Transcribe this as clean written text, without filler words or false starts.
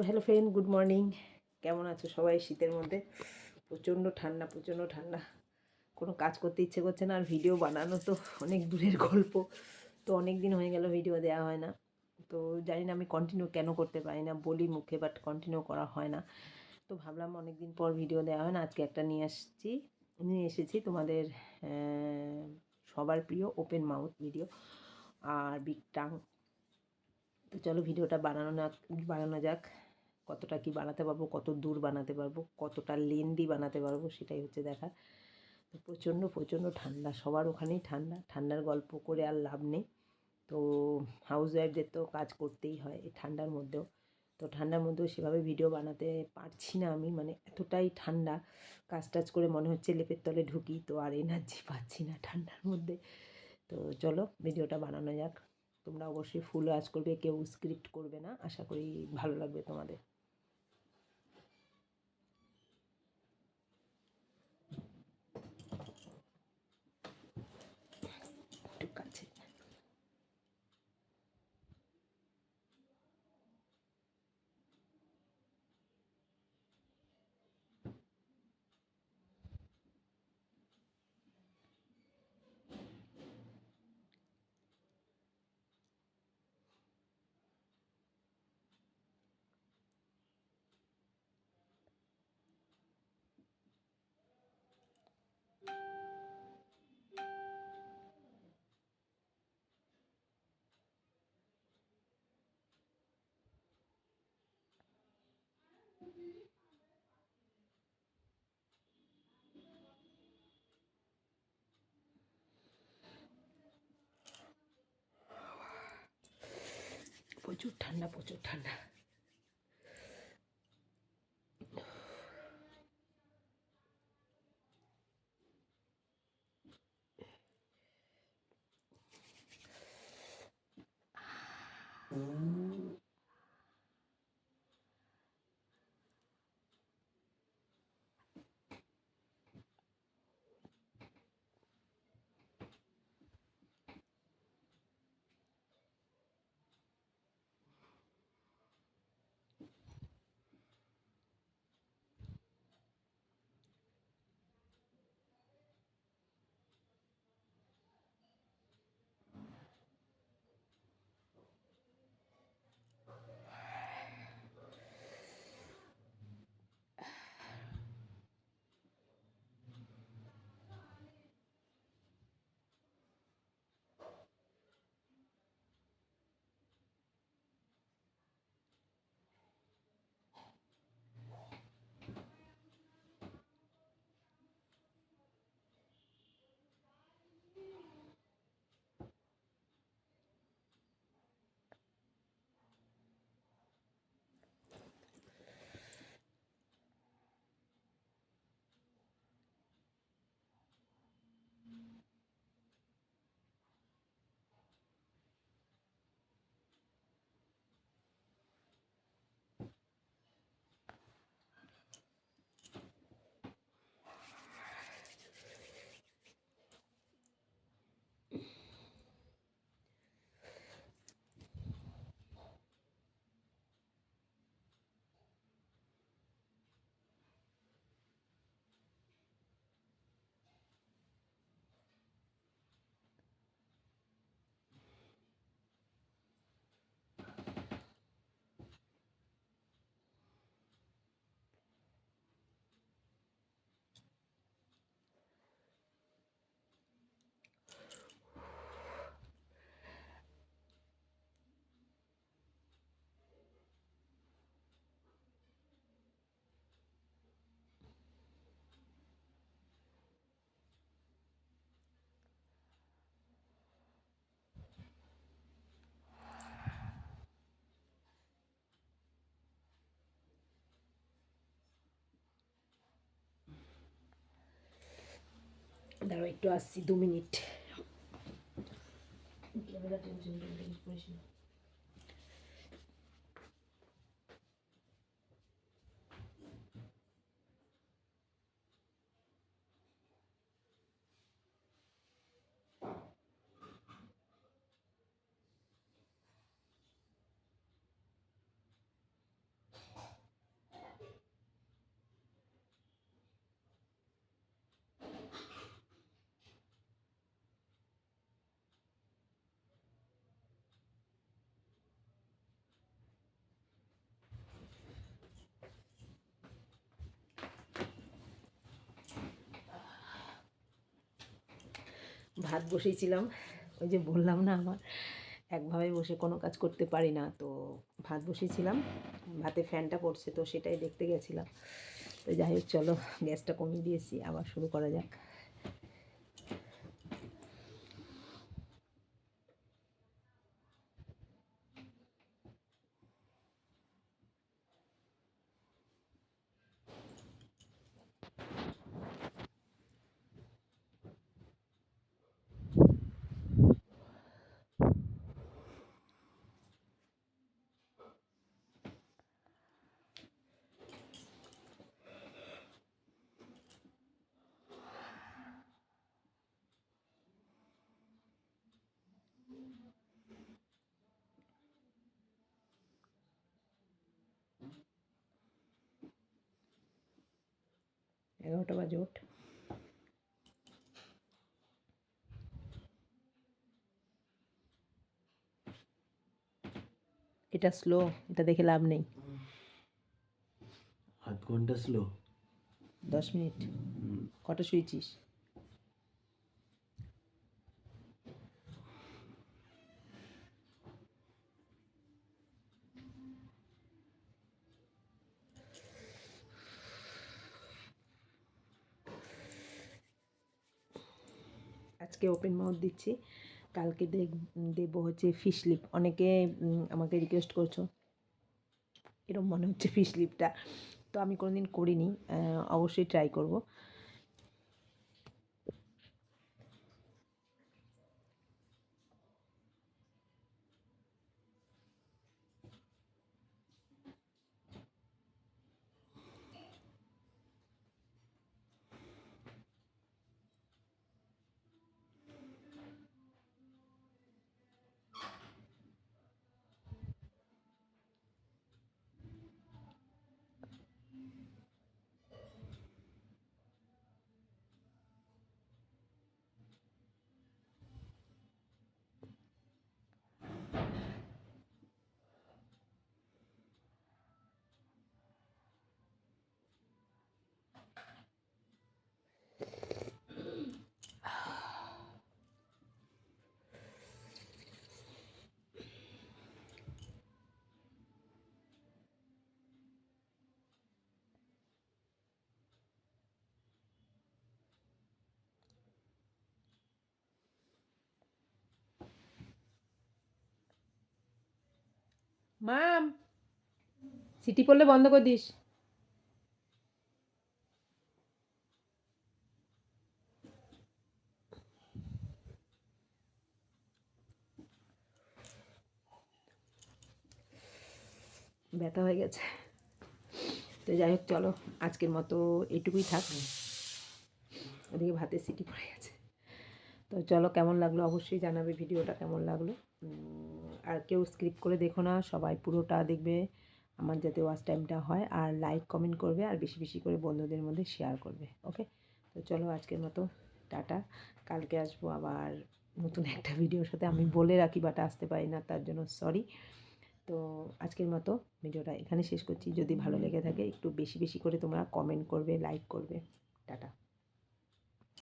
Hello friend, good morning. কেমন আছো সবাই? শীতের মধ্যে প্রচণ্ড ঠান্ডা, প্রচণ্ড ঠান্ডা। কোনো কাজ করতে ইচ্ছে করছে না, আর ভিডিও বানানো তো অনেক দূরের গল্প। তো অনেক দিন হয়ে গেল ভিডিও দেওয়া হয় না। তো জানি না আমি কন্টিনিউ কেন করতে পারি না, বলি মুখে বাট কন্টিনিউ করা হয় না। তো ভাবলাম অনেক দিন পর ভিডিও দেওয়া হয় না, আজকে একটা নিয়ে এসেছি তোমাদের সবার প্রিয় ওপেন মাউথ ভিডিও আর বিগ টাং। তো চলো ভিডিওটা বানানো যাক। কতটা কি বানাতে পারবো, কত দূর বানাতে পারবো, কতটা লেন্দি বানাতে পারবো, সেটাই হচ্ছে দেখা। তো প্রচণ্ড প্রচণ্ড ঠান্ডা, সবার ওখানেই ঠান্ডা। ঠান্ডার গল্প করে আর লাভ নেই। তো হাউস ওয়াইফদের তো কাজ করতেই হয় এই ঠান্ডার মধ্যেও। তো ঠান্ডার মধ্যেও সেভাবে ভিডিও বানাতে পারছি না আমি, মানে এতটাই ঠান্ডা। কাজ টাজ করে মনে হচ্ছে লেপের তলে ঢুকি, তো আর এনার্জি পাচ্ছি না ঠান্ডার মধ্যে। তো চলো ভিডিওটা বানানো যাক। তোমরা অবশ্যই ফুল ওয়াচ করবে, কেউ স্ক্রিপ্ট করবে না। আশা করি ভালো লাগবে তোমাদের। একটু কাছে প্রচুর ঠান্ডা, প্রচুর ঠান্ডা। দাঁড়াও একটু আসছি, 2 মিনিট। ভাত বসিয়েছিলাম, ওই যে বললাম না আমার একভাবে বসে কোনো কাজ করতে পারি না, তো ভাত বসিয়েছিলাম, ভাতে ফ্যানটা পড়ছে তো সেটাই দেখতে গেছিলাম। তো যাই হোক চলো, গ্যাসটা কমিয়ে দিয়েছি, আবার শুরু করা যাক। এগারোটা বাজে ওঠ। এটা স্লো, এটা দেখে লাভ নেই। 8 ঘন্টা স্লো। 10 মিনিট। কটা শুয়েছিস? আজকে ওপেন মাউথ দিচ্ছি, কালকে দেবো হচ্ছে ফিশ লিপ। অনেকে আমাকে রিকোয়েস্ট করছো, এরকম মনে হচ্ছে ফিশ লিপটা, তো আমি কোনোদিন করিনি, অবশ্যই ট্রাই করব। মাম, সিটি পড়লে বন্ধ করে দিস। ব্যথা হয়ে গেছে। তো যাই হোক চলো, আজকের মতো এটুকুই থাক। ওদিকে ভাতের সিটি পড়ে গেছে। তো চলো, কেমন লাগলো অবশ্যই জানাবে, ভিডিওটা কেমন লাগলো। আর কেউ স্কিপ করে দেখো না, সবাই পুরোটা দেখবে আমার যাতে ওয়াচ টাইমটা হয়। আর লাইক কমেন্ট করবে, আর বেশি বেশি করে বন্ধুদের মধ্যে শেয়ার করবে। ওকে, তো চলো আজকের মতো টাটা। কালকে আসবো আবার নতুন একটা ভিডিওর সাথে। আমি বলে রাখি বাট আসতে পারি না, তার জন্য সরি। তো আজকের মতো ভিডিওটা এখানে শেষ করছি। যদি ভালো লেগে থাকে একটু বেশি বেশি করে তোমরা কমেন্ট করবে, লাইক করবে। টাটা।